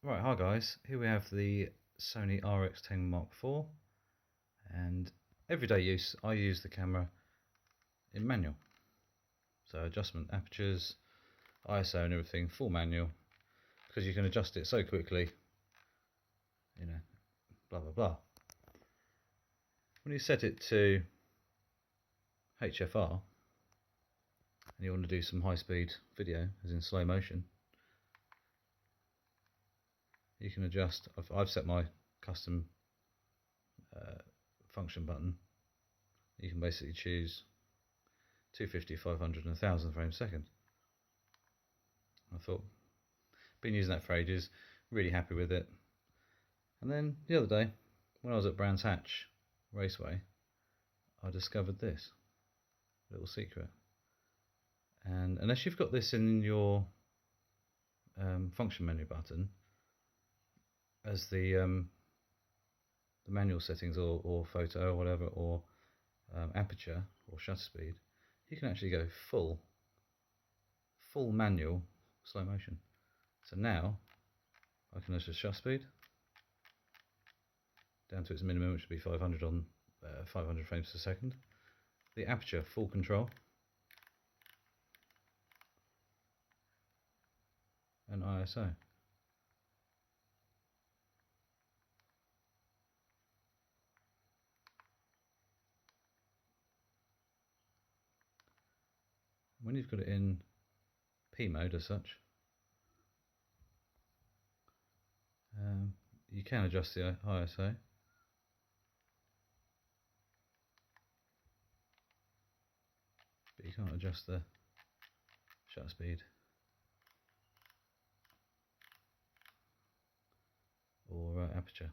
Right, hi guys, here we have the Sony rx10 Mark IV, and everyday use I use the camera in manual, so adjustment apertures, ISO and everything full manual, because you can adjust it so quickly, you know, blah blah blah. When you set it to HFR and you want to do some high speed video, as in slow motion, you can adjust. I've set my custom function button. You can basically choose 250, 500 and 1000 frames a second. I thought, been using that for ages, really happy with it. And then the other day, when I was at Brands Hatch Raceway, I discovered this little secret. And unless you've got this in your function menu button as the manual settings or photo or whatever, or aperture or shutter speed, you can actually go full manual slow motion. So now I can adjust shutter speed down to its minimum, which would be 500 on 500 frames per second. The aperture full control, and ISO. When you've got it in P mode as such, you can adjust the ISO. But you can't adjust the shutter speed or aperture.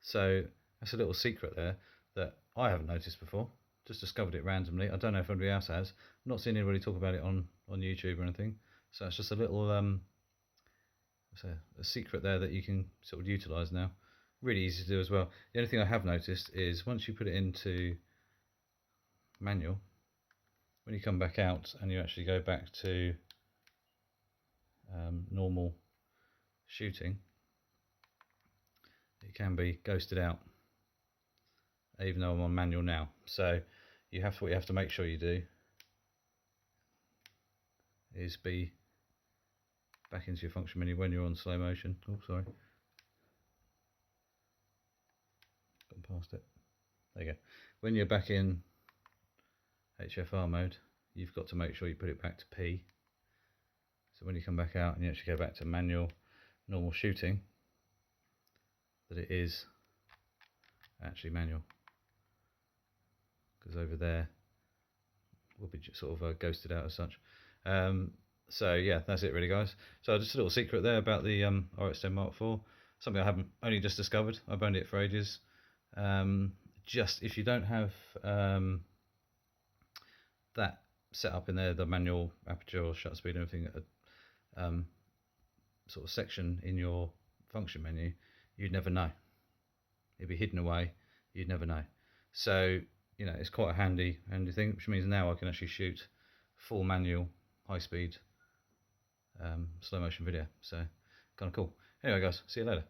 So that's a little secret there that I haven't noticed before. Just discovered it randomly. I don't know if anybody else has. I'm not seen anybody talk about it on YouTube or anything. So it's just a little a secret there that you can sort of utilise now. Really easy to do as well. The only thing I have noticed is once you put it into manual, when you come back out and you actually go back to normal shooting, it can be ghosted out, even though I'm on manual now. So what you have to make sure you do is be back into your function menu when you're on slow motion. Oh, sorry, gone past it. There you go. When you're back in HFR mode, you've got to make sure you put it back to P. So when you come back out and you actually go back to manual normal shooting, that it is actually manual, because over there will be sort of ghosted out as such. So yeah, that's it really, guys. So just a little secret there about the rx10 Mark IV, something I haven't only just discovered. I've owned it for ages. Just if you don't have that set up in there, the manual aperture or shutter speed and everything, sort of section in your function menu, you'd never know. It'd be hidden away, you'd never know. So you know, it's quite a handy thing, which means now I can actually shoot full manual high speed slow motion video. So kind of cool. Anyway guys, see you later.